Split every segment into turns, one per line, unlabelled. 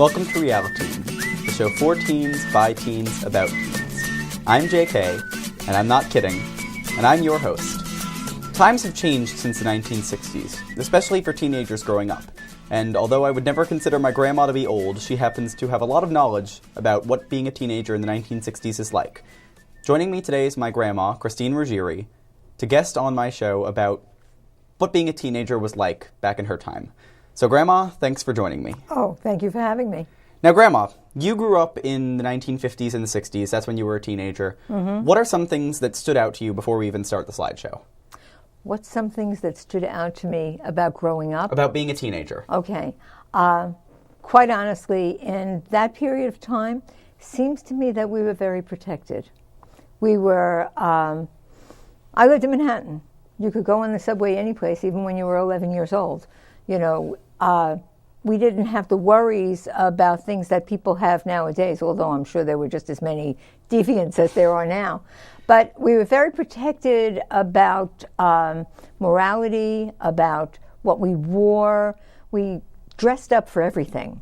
Welcome to Reali, the show for teens, by teens, about teens. I'm JK, and I'm not kidding, and I'm your host. Times have changed since the 1960s, especially for teenagers growing up. And although I would never consider my grandma to be old, she happens to have a lot of knowledge about what being a teenager in the 1960s is like. Joining me today is my grandma, Christine Ruggieri, to guest on my show about what being a teenager was like back in her time. So, Grandma, thanks for joining me.
Oh, thank you for having me.
Now, Grandma, you grew up in the 1950s and the 60s. That's when you were a teenager. Mm-hmm. What are some things that stood out to you before we even start the slideshow?
What's some things that stood out to me about growing up?
About being a teenager.
Okay. Quite honestly, in that period of time, seems to me that we were very protected. We were, I lived in Manhattan. You could go on the subway any place, even when you were 11 years old. You know, we didn't have the worries about things that people have nowadays, although I'm sure there were just as many deviants as there are now. But we were very protected about morality, about what we wore. We dressed up for everything.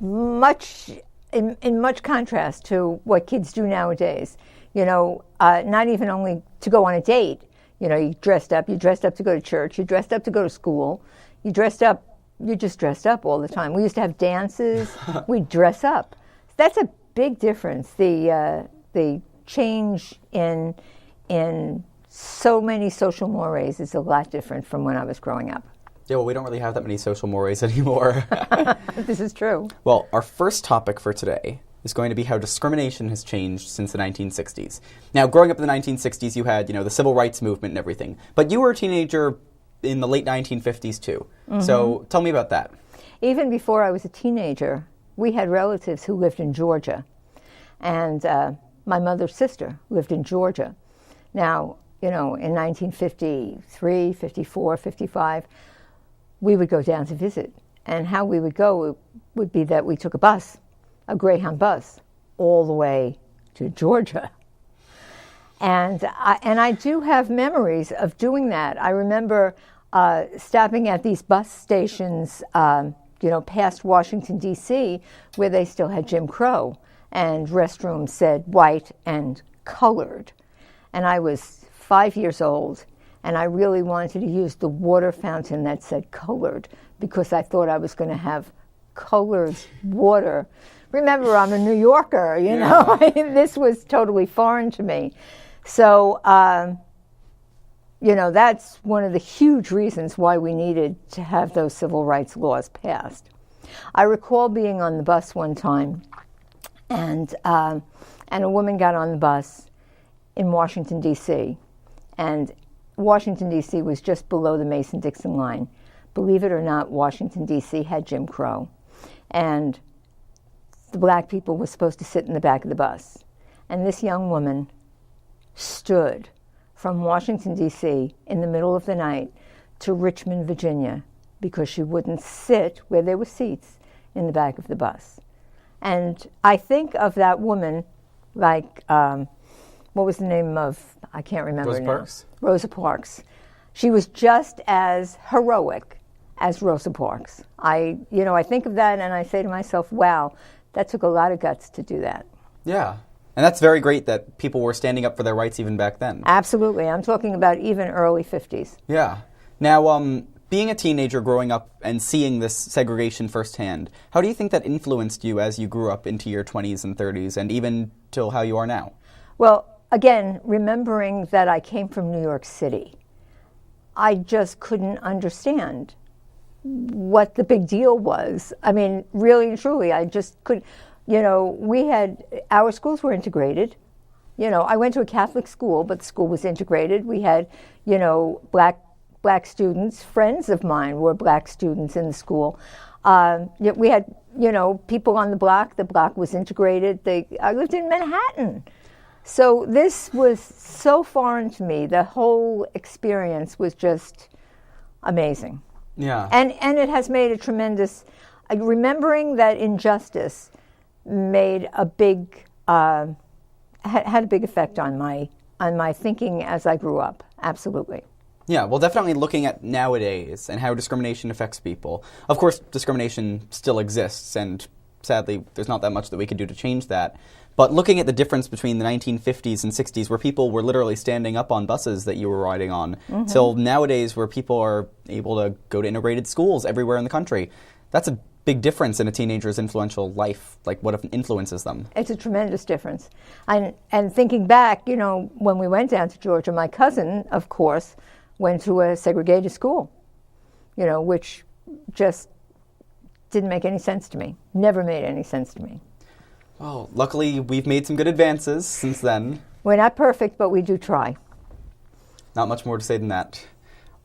In much contrast to what kids do nowadays. You know, not even only to go on a date. You know, you dressed up to go to church, you dressed up to go to school, you just dressed up all the time. We used to have dances, we'd dress up. That's a big difference. The change in so many social mores is a lot different from when I was growing up.
Yeah, well, we don't really have that many social mores anymore.
This is true.
Well, our first topic for today is going to be how discrimination has changed since the 1960s. Now, growing up in the 1960s, you had, the civil rights movement and everything. But you were a teenager in the late 1950s, too. Mm-hmm. So tell me about that. Even
before I was a teenager, we had relatives who lived in Georgia. And my mother's sister lived in Georgia. Now, in 1953, 54, 55, we would go down to visit. And how we would go would be that we took a Greyhound bus, all the way to Georgia. And I do have memories of doing that. I remember stopping at these bus stations, past Washington, D.C., where they still had Jim Crow, and restrooms said white and colored. And I was 5 years old, and I really wanted to use the water fountain that said colored, because I thought I was going to have colored water. Remember, I'm a New Yorker, know. This was totally foreign to me. So, that's one of the huge reasons why we needed to have those civil rights laws passed. I recall being on the bus one time, and a woman got on the bus in Washington, D.C., and Washington, D.C. was just below the Mason-Dixon line. Believe it or not, Washington, D.C. had Jim Crow. And the black people were supposed to sit in the back of the bus. And this young woman stood from Washington, D.C. in the middle of the night to Richmond, Virginia, because she wouldn't sit where there were seats in the back of the bus. And I think of that woman like, what was the name of, I can't remember
Rosa
now.
Parks?
Rosa Parks. She was just as heroic as Rosa Parks. I think of that and I say to myself, wow, that took a lot of guts to do that.
Yeah. And that's very great that people were standing up for their rights even back then.
Absolutely. I'm talking about even early 50s.
Yeah. Now, being a teenager growing up and seeing this segregation firsthand, how do you think that influenced you as you grew up into your 20s and 30s and even till how you are now?
Well, again, remembering that I came from New York City, I just couldn't understand what the big deal was. I mean, really and truly, I just couldn't. Our schools were integrated. I went to a Catholic school, but the school was integrated. We had, black students. Friends of mine were black students in the school. We had, people on the block. The block was integrated. I lived in Manhattan. So this was so foreign to me. The whole experience was just amazing.
Yeah.
And it has made a tremendous, remembering that injustice made a big, had a big effect on my thinking as I grew up. Absolutely.
Yeah, well, definitely looking at nowadays and how discrimination affects people. Of course, discrimination still exists, and sadly, there's not that much that we can do to change that. But looking at the difference between the 1950s and 60s, where people were literally standing up on buses that you were riding on, till nowadays where people are able to go to integrated schools everywhere in the country, that's a big difference in a teenager's influential life. Like, what influences them?
It's a tremendous difference. And thinking back, when we went down to Georgia, my cousin, of course, went to a segregated school, which just didn't make any sense to me. Never made any sense to me.
Well, luckily, we've made some good advances since then.
We're not perfect, but we do try.
Not much more to say than that.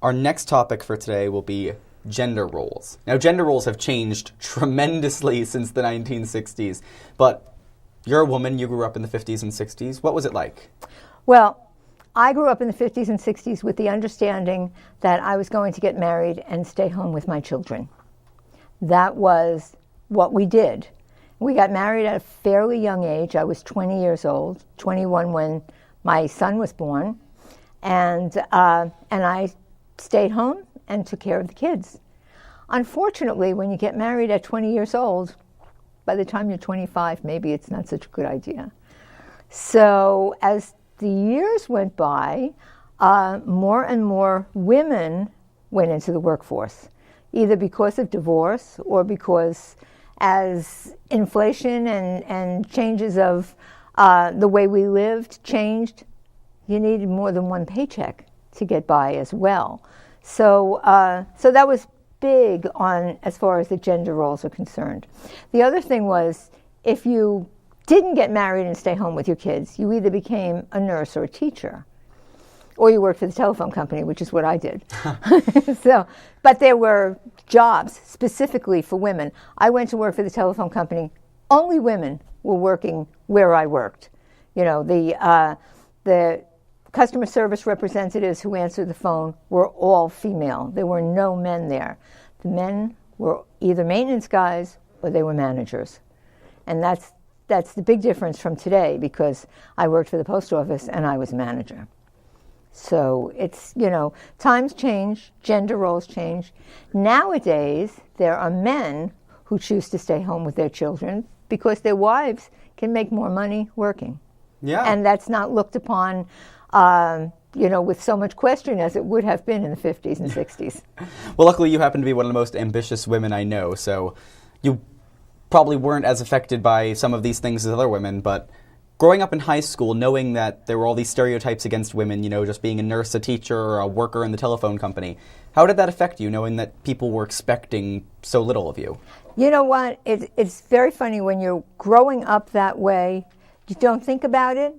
Our next topic for today will be gender roles. Now, gender roles have changed tremendously since the 1960s, but you're a woman, you grew up in the 50s and 60s. What was it like?
Well, I grew up in the 50s and 60s with the understanding that I was going to get married and stay home with my children. That was what we did. We got married at a fairly young age. I was 20 years old, 21 when my son was born, and I stayed home and took care of the kids. Unfortunately, when you get married at 20 years old, by the time you're 25, maybe it's not such a good idea. So as the years went by, more and more women went into the workforce, either because of divorce or because as inflation and changes of the way we lived changed, you needed more than one paycheck to get by as well. So that was big on as far as the gender roles are concerned. The other thing was, if you didn't get married and stay home with your kids, you either became a nurse or a teacher, or you worked for the telephone company, which is what I did. But there were jobs specifically for women. I went to work for the telephone company. Only women were working where I worked. The customer service representatives who answered the phone were all female. There were no men there. The men were either maintenance guys or they were managers. And that's the big difference from today, because I worked for the post office and I was a manager. So it's, times change, gender roles change. Nowadays, there are men who choose to stay home with their children because their wives can make more money working.
Yeah.
And that's not looked upon with so much question as it would have been in the 50s and 60s.
Well, luckily you happen to be one of the most ambitious women I know, so you probably weren't as affected by some of these things as other women, but growing up in high school, knowing that there were all these stereotypes against women, just being a nurse, a teacher, or a worker in the telephone company, how did that affect you, knowing that people were expecting so little of you?
You know what? It's very funny when you're growing up that way, you don't think about it.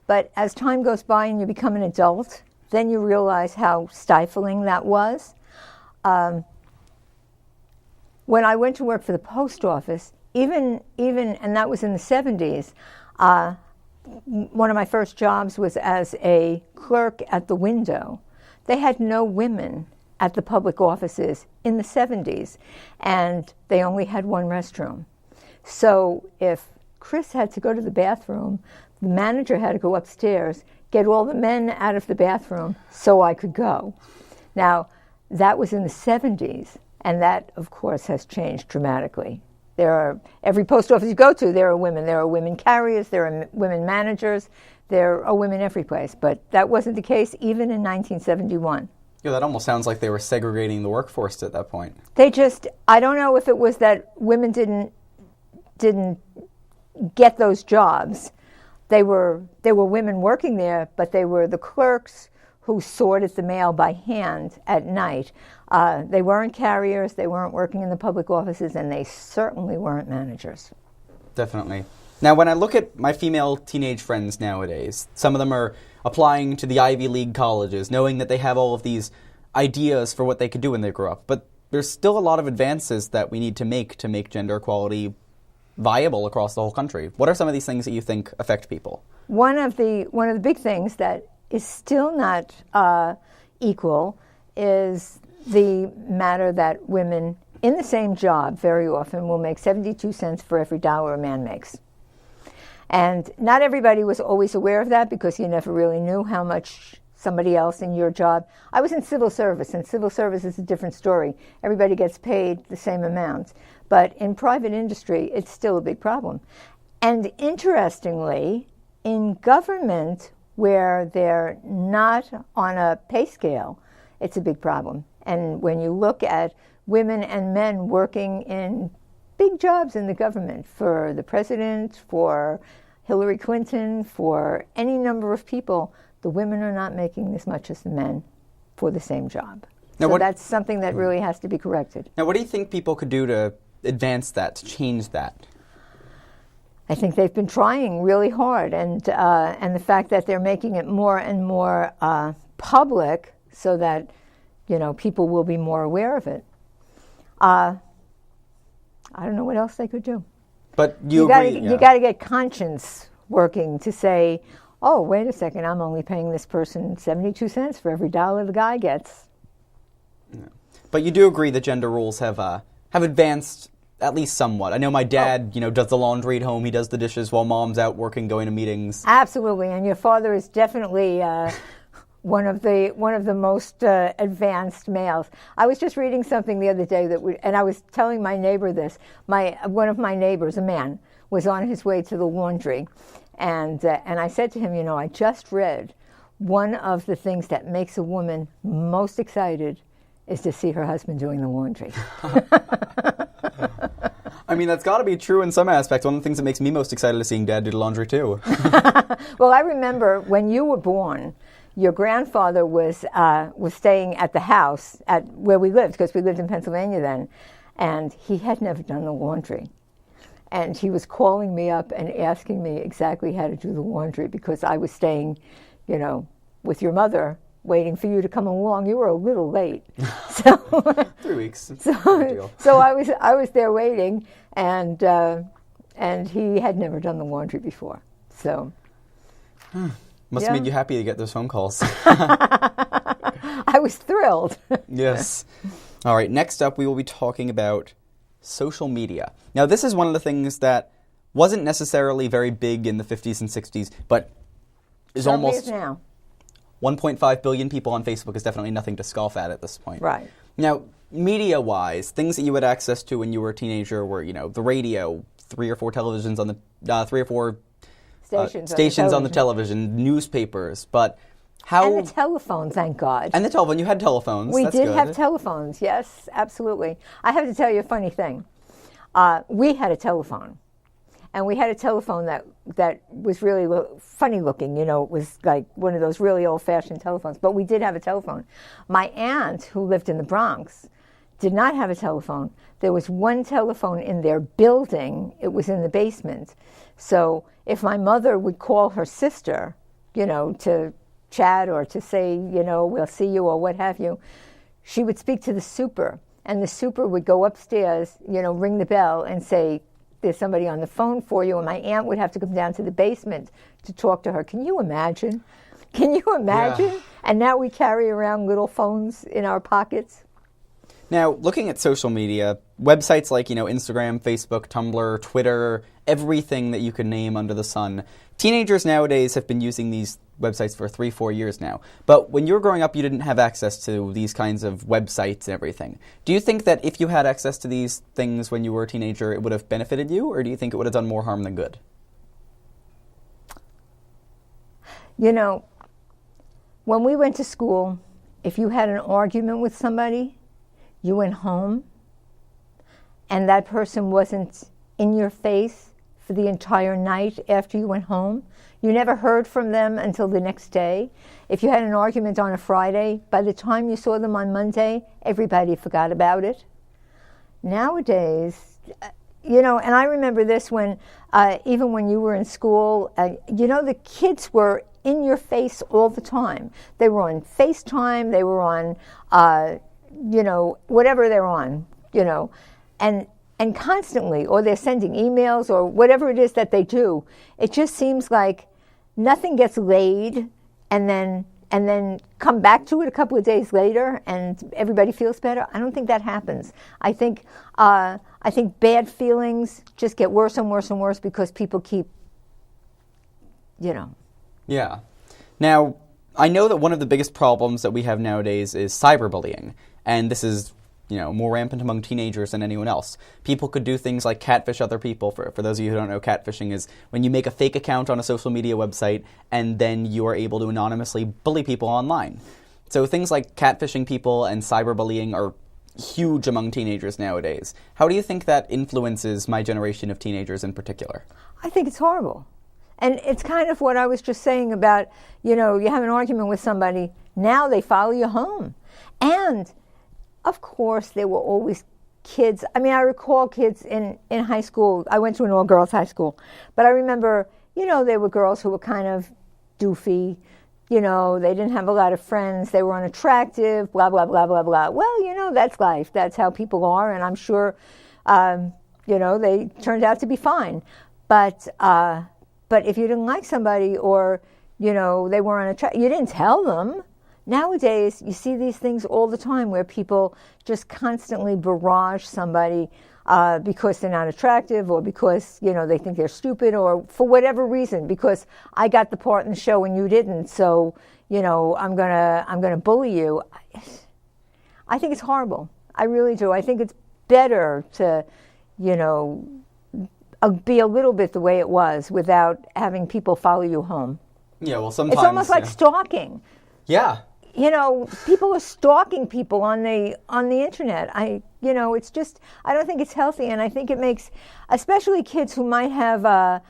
But as time goes by and you become an adult, then you realize how stifling that was. When I went to work for the post office, even and that was in the 70s, one of my first jobs was as a clerk at the window. They had no women at the public offices in the 70s, and they only had one restroom. So if Chris had to go to the bathroom, the manager had to go upstairs, get all the men out of the bathroom so I could go. Now, that was in the 70s, and that, of course, has changed dramatically. Every post office you go to, there are women. There are women carriers, there are women managers, there are women every place. But that wasn't the case even in 1971.
Yeah, that almost sounds like they were segregating the workforce at that point.
I don't know if it was that women didn't get those jobs. There were women working there, but they were the clerks who sorted the mail by hand at night. They weren't carriers, they weren't working in the public offices, and they certainly weren't managers.
Definitely. Now, when I look at my female teenage friends nowadays, some of them are applying to the Ivy League colleges, knowing that they have all of these ideas for what they could do when they grow up. But there's still a lot of advances that we need to make gender equality viable across the whole country. What are some of these things that you think affect people? One of
the big things that is still not equal is the matter that women in the same job very often will make 72 cents for every dollar a man makes. And not everybody was always aware of that, because you never really knew how much somebody else in your job. I was in civil service, and civil service is a different story. Everybody gets paid the same amount. But in private industry, it's still a big problem. And interestingly, in government, where they're not on a pay scale, it's a big problem. And when you look at women and men working in big jobs in the government, for the president, for Hillary Clinton, for any number of people, the women are not making as much as the men for the same job. Now, so that's something that really has to be corrected.
Now, what do you think people could do to advance that, to change that?
I think they've been trying really hard, and the fact that they're making it more and more public so that, people will be more aware of it. I don't know what else they could do.
But you agree,
you got to get conscience working to say, oh, wait a second, I'm only paying this person 72 cents for every dollar the guy gets.
Yeah. But you do agree that gender roles have advanced at least somewhat. I know my dad, does the laundry at home. He does the dishes while mom's out working, going to meetings.
Absolutely, and your father is definitely one of the most advanced males. I was just reading something the other day and I was telling my neighbor this. One of my neighbors, a man, was on his way to the laundry, and I said to him, I just read one of the things that makes a woman most excited is to see her husband doing the laundry.
I mean, that's got to be true in some aspects. One of the things that makes me most excited is seeing Dad do the laundry, too.
Well, I remember when you were born, your grandfather was staying at the house at where we lived, because we lived in Pennsylvania then, and he had never done the laundry. And he was calling me up and asking me exactly how to do the laundry because I was staying, with your mother, waiting for you to come along. You were a little late. So
3 weeks.
So I was there waiting, and he had never done the laundry before. So
must have made you happy to get those phone calls.
I was thrilled.
Yes. All right, next up we will be talking about social media. Now, this is one of the things that wasn't necessarily very big in the 50s and 60s, but is almost
now.
1.5 billion people on Facebook is definitely nothing to scoff at this point.
Right.
Now, media-wise, things that you had access to when you were a teenager were, the radio, 3 or 4 televisions on the 3 or 4 stations on the television, newspapers, but how...
And the telephone, thank God.
And the telephone. You had telephones.
We
That's
did
good.
have telephones, yes, absolutely. I have to tell you a funny thing. We had a telephone. And we had a telephone that was really funny looking. It was like one of those really old-fashioned telephones. But we did have a telephone. My aunt, who lived in the Bronx, did not have a telephone. There was one telephone in their building. It was in the basement. So if my mother would call her sister, to chat or to say, we'll see you or what have you, she would speak to the super. And the super would go upstairs, ring the bell and say, there's somebody on the phone for you, and my aunt would have to come down to the basement to talk to her. Can you imagine? Yeah. And now we carry around little phones in our pockets.
Now, looking at social media, websites like, Instagram, Facebook, Tumblr, Twitter, everything that you could name under the sun, teenagers nowadays have been using these websites for 3-4 years now. But when you were growing up, you didn't have access to these kinds of websites and everything. Do you think that if you had access to these things when you were a teenager, it would have benefited you, or do you think it would have done more harm than good?
When we went to school, if you had an argument with somebody, you went home, and that person wasn't in your face for the entire night after you went home. You never heard from them until the next day. If you had an argument on a Friday, by the time you saw them on Monday, everybody forgot about it. Nowadays, and I remember this when, even when you were in school, the kids were in your face all the time. They were on FaceTime, they were on, whatever they're on, and constantly, or they're sending emails or whatever it is that they do. It just seems like nothing gets laid and then come back to it a couple of days later and everybody feels better. I don't think that happens. I think bad feelings just get worse and worse and worse because people keep,
Yeah. Now, I know that one of the biggest problems that we have nowadays is cyberbullying, and this is more rampant among teenagers than anyone else. People could do things like catfish other people. For those of you who don't know, catfishing is when you make a fake account on a social media website and then you are able to anonymously bully people online. So things like catfishing people and cyberbullying are huge among teenagers nowadays. How do you think that influences my generation of teenagers in particular?
I think it's horrible. And it's kind of what I was just saying about, you have an argument with somebody, now they follow you home. And of course, there were always kids. I mean, I recall kids in high school. I went to an all-girls high school. But I remember, there were girls who were kind of doofy. They didn't have a lot of friends. They were unattractive, blah, blah, blah, blah, blah. Well, that's life. That's how people are. And I'm sure, they turned out to be fine. But if you didn't like somebody or, they were unattractive, you didn't tell them. Nowadays, you see these things all the time where people just constantly barrage somebody because they're not attractive or because, they think they're stupid or for whatever reason, because I got the part in the show and you didn't, so, I'm gonna bully you. I think it's horrible. I really do. I think it's better to, be a little bit the way it was without having people follow you home.
Yeah, well, sometimes...
It's almost like stalking.
Yeah.
People are stalking people on the internet. It's just, I don't think it's healthy, and I think it makes, especially kids who might have,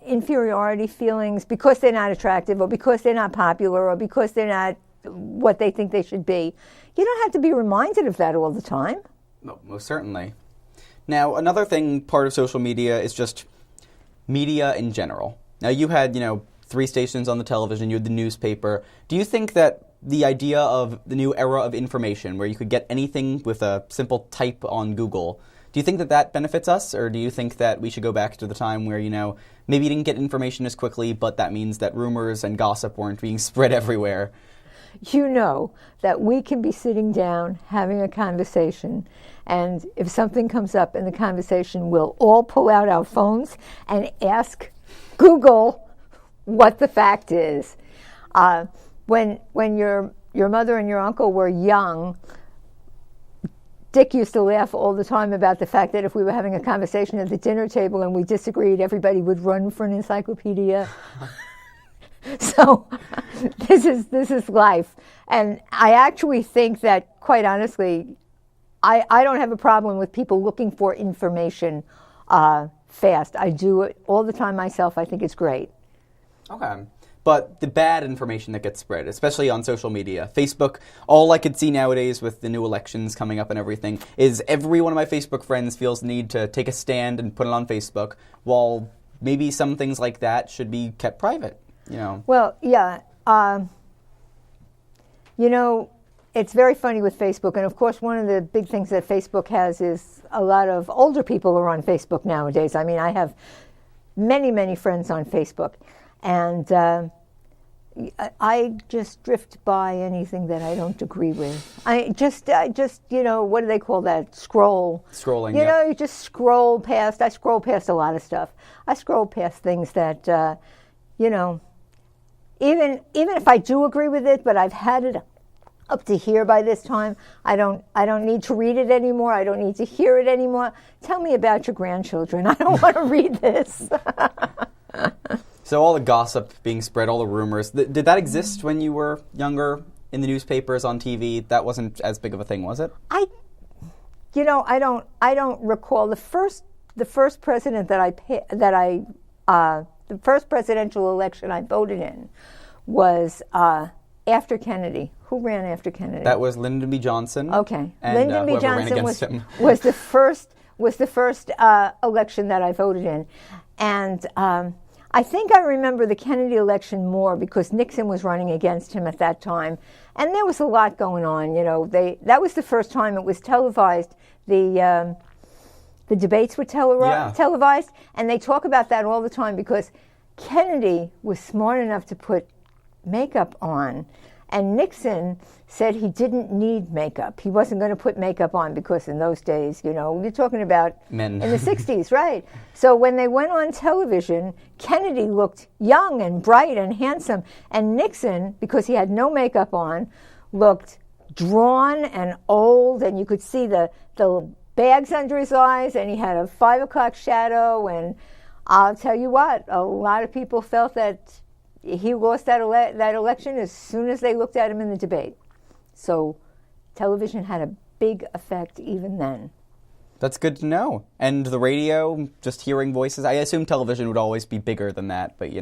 inferiority feelings because they're not attractive or because they're not popular or because they're not what they think they should be. You don't have to be reminded of that all the time.
No, most certainly. Now, another thing, part of social media is just media in general. Now, you had, 3 stations on the television, you had the newspaper. Do you think that the idea of the new era of information, where you could get anything with a simple type on Google, do you think that that benefits us, or do you think that we should go back to the time where, maybe you didn't get information as quickly, but that means that rumors and gossip weren't being spread everywhere?
That we can be sitting down having a conversation, and if something comes up in the conversation, we'll all pull out our phones and ask Google what the fact is. When your mother and your uncle were young, Dick used to laugh all the time about the fact that if we were having a conversation at the dinner table and we disagreed, everybody would run for an encyclopedia. So this is life. And I actually think that, quite honestly, I don't have a problem with people looking for information fast. I do it all the time myself. I think it's great. Okay.
But the bad information that gets spread, especially on social media, Facebook, all I could see nowadays with the new elections coming up and everything, is every one of my Facebook friends feels the need to take a stand and put it on Facebook, while maybe some things like that should be kept private,
Well, yeah. It's very funny with Facebook, and of course one of the big things that Facebook has is a lot of older people are on Facebook nowadays. I mean, I have many, many friends on Facebook. And I just drift by anything that I don't agree with. I just, what do they call that?
Scrolling, yeah.
You just scroll past. I scroll past a lot of stuff. I scroll past things that, even if I do agree with it, but I've had it up to here by this time, I don't need to read it anymore. I don't need to hear it anymore. Tell me about your grandchildren. I don't want to read this.
So all the gossip being spread, all the rumors, did that exist when you were younger in the newspapers, on TV? That wasn't as big of a thing, was it?
I don't recall the first president the first presidential election I voted in was after Kennedy. Who ran after Kennedy?
That was Lyndon B. Johnson.
Okay,
and,
Lyndon B. Johnson was the first election that I voted in, and I think I remember the Kennedy election more because Nixon was running against him at that time, and there was a lot going on. That was the first time it was televised. The debates were televised, and they talk about that all the time because Kennedy was smart enough to put makeup on And Nixon said he didn't need makeup. He wasn't going to put makeup on because in those days, you're talking about
men
in the 60s, right? So when they went on television, Kennedy looked young and bright and handsome. And Nixon, because he had no makeup on, looked drawn and old. And you could see the bags under his eyes. And he had a 5 o'clock shadow. And I'll tell you what, a lot of people felt that he lost that election as soon as they looked at him in the debate. So television had a big effect even then.
That's good to know. And the radio, just hearing voices, I assume television would always be bigger than that, but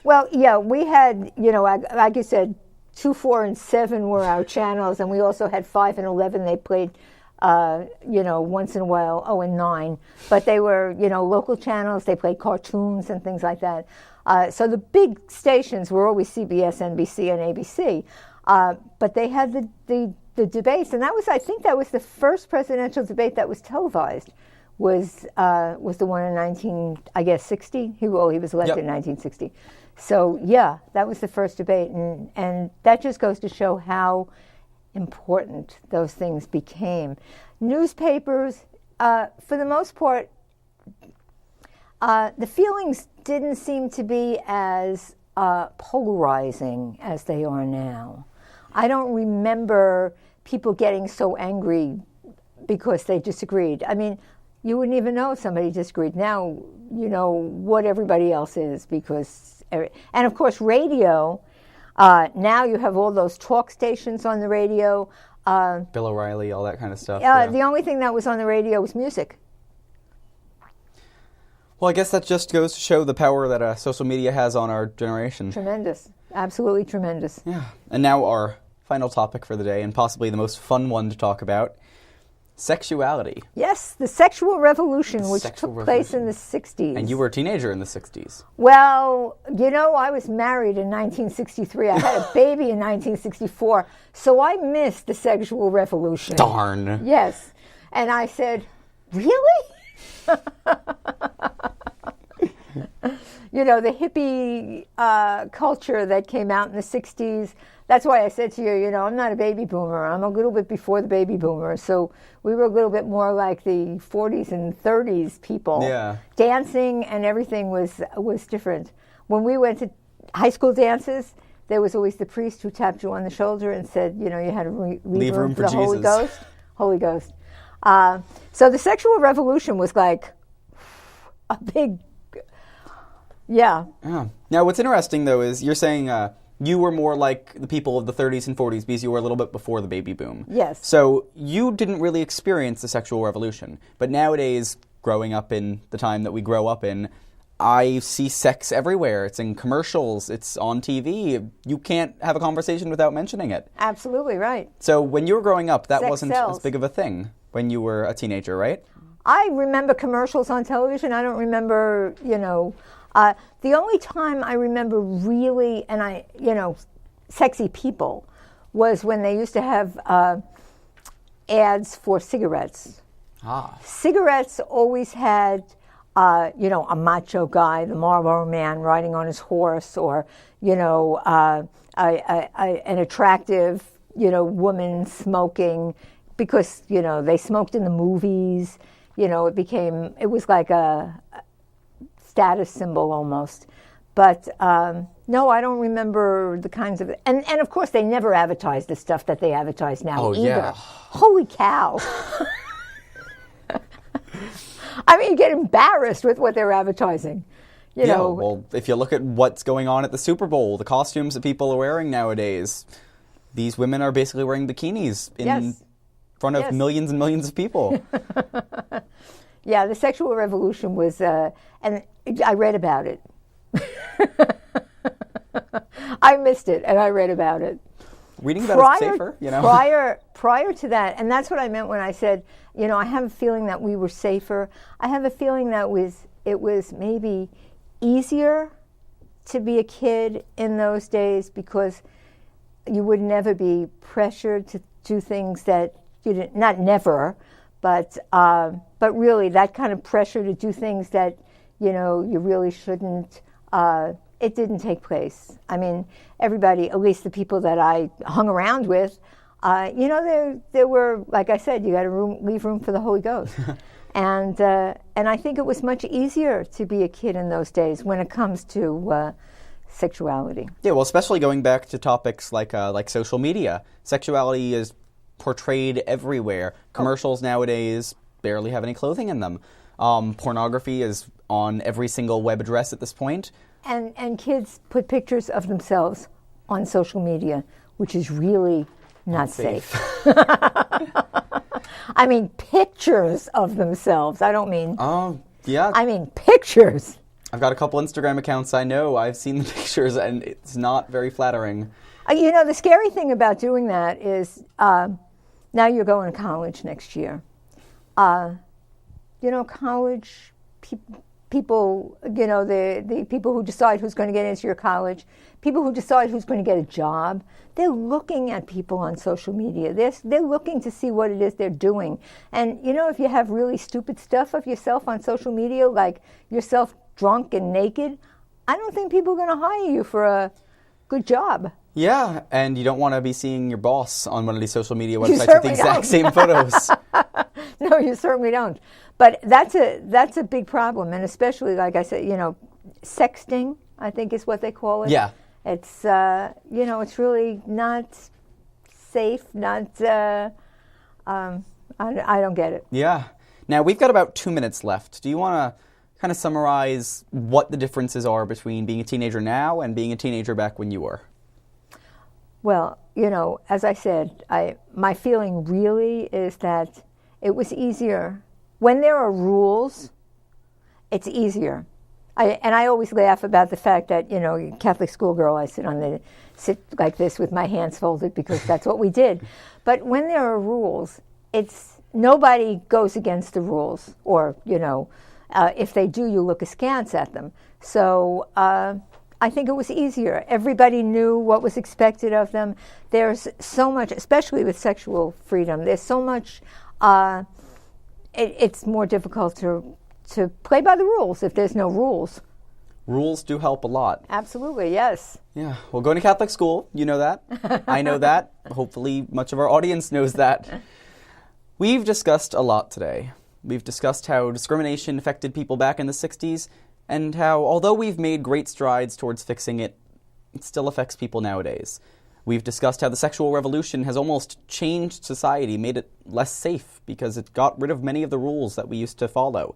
Well, yeah, we had, like you said, 2, 4, and 7 were our channels, and we also had 5 and 11. They played, once in a while, and 9. But they were, local channels. They played cartoons and things like that. So the big stations were always CBS, NBC, and ABC. But they had the debates, and I think that was the first presidential debate that was televised. Was the one in 60? He was elected in 1960. So yeah, that was the first debate, and that just goes to show how important those things became. Newspapers, for the most part, the feelings didn't seem to be as polarizing as they are now. I don't remember people getting so angry because they disagreed. I mean, you wouldn't even know if somebody disagreed. Now you know what everybody else is because, and of course, radio. Now you have all those talk stations on the radio.
Bill O'Reilly, all that kind of stuff. Yeah.
The only thing that was on the radio was music.
Well, I guess that just goes to show the power that social media has on our generation.
Tremendous. Absolutely tremendous.
Yeah. And now our final topic for the day, and possibly the most fun one to talk about, sexuality.
Yes, the sexual revolution, which took place in the 60s.
And you were a teenager in the 60s.
Well, I was married in 1963. I had a baby in 1964. So I missed the sexual revolution.
Darn.
Yes. And I said, really? The hippie culture that came out in the 60s. That's why I said to you, I'm not a baby boomer. I'm a little bit before the baby boomer. So we were a little bit more like the 40s and 30s people.
Yeah.
Dancing and everything was different. When we went to high school dances, there was always the priest who tapped you on the shoulder and said, you had to leave room for the
Jesus.
Holy Ghost. So the sexual revolution was like a big, yeah.
Now, what's interesting, though, is you're saying you were more like the people of the 30s and 40s because you were a little bit before the baby boom.
Yes.
So you didn't really experience the sexual revolution. But nowadays, growing up in the time that we grow up in, I see sex everywhere. It's in commercials. It's on TV. You can't have a conversation without mentioning it.
Absolutely right.
So when you were growing up, that
Sex
wasn't
sells.
as big of a thing when you were a teenager, right?
I remember commercials on television. I don't remember, the only time I remember really, sexy people was when they used to have ads for cigarettes. Cigarettes always had, a macho guy, the Marlboro Man, riding on his horse, or, an attractive, woman smoking, because, they smoked in the movies. It was like a status symbol almost. But no, I don't remember the kinds of, and of course they never advertised the stuff that they advertise now either.
Yeah.
Holy cow. I mean, you get embarrassed with what they're advertising.
Well, if you look at what's going on at the Super Bowl, the costumes that people are wearing nowadays, these women are basically wearing bikinis in front of millions and millions of people.
Yeah, the sexual revolution was, and I read about it. I missed it, and I read about it.
Reading about it's safer,
Prior to that, and that's what I meant when I said, I have a feeling that we were safer. I have a feeling that it was maybe easier to be a kid in those days because you would never be pressured to do things that you didn't, not never, but really that kind of pressure to do things that, you really shouldn't it didn't take place. I mean, everybody, at least the people that I hung around with, there were, like I said, you got to leave room for the Holy Ghost. And I think it was much easier to be a kid in those days when it comes to sexuality.
Yeah, well, especially going back to topics like social media. Sexuality is portrayed everywhere. Commercials nowadays barely have any clothing in them. Pornography is on every single web address at this point.
And kids put pictures of themselves on social media, which is really not safe. I mean, pictures of themselves. I don't mean...
yeah.
I mean, pictures.
I've got a couple Instagram accounts I know. I've seen the pictures, and it's not very flattering.
The scary thing about doing that is now you're going to college next year. College people, the people who decide who's going to get into your college, people who decide who's going to get a job, they're looking at people on social media. They're looking to see what it is they're doing. And, if you have really stupid stuff of yourself on social media, like yourself drunk and naked, I don't think people are going to hire you for a good job.
Yeah, and you don't want to be seeing your boss on one of these social media websites with the exact same photos.
No, you certainly don't. But that's a big problem, and especially, like I said, sexting, I think is what they call it.
Yeah.
It's, it's really not safe, I don't get it.
Yeah. Now, we've got about 2 minutes left. Do you want to kind of summarize what the differences are between being a teenager now and being a teenager back when you were?
Well, as I said, my feeling really is that it was easier. When there are rules, it's easier. I always laugh about the fact that, Catholic schoolgirl, I sit like this with my hands folded because that's what we did. But when there are rules, nobody goes against the rules, or, if they do, you look askance at them. So I think it was easier. Everybody knew what was expected of them. There's so much, especially with sexual freedom, there's so much, it's more difficult to play by the rules if there's no rules.
Rules do help a lot.
Absolutely, yes.
Yeah, well, going to Catholic school, you know that. I know that. Hopefully much of our audience knows that. We've discussed a lot today. We've discussed how discrimination affected people back in the 60s, and how, although we've made great strides towards fixing it, it still affects people nowadays. We've discussed how the sexual revolution has almost changed society, made it less safe, because it got rid of many of the rules that we used to follow.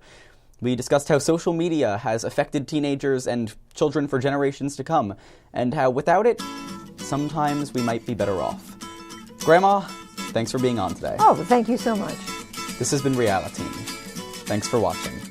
We discussed how social media has affected teenagers and children for generations to come, and how without it, sometimes we might be better off. Grandma, thanks for being on today.
Oh, thank you so much.
This has been Reality. Thanks for watching.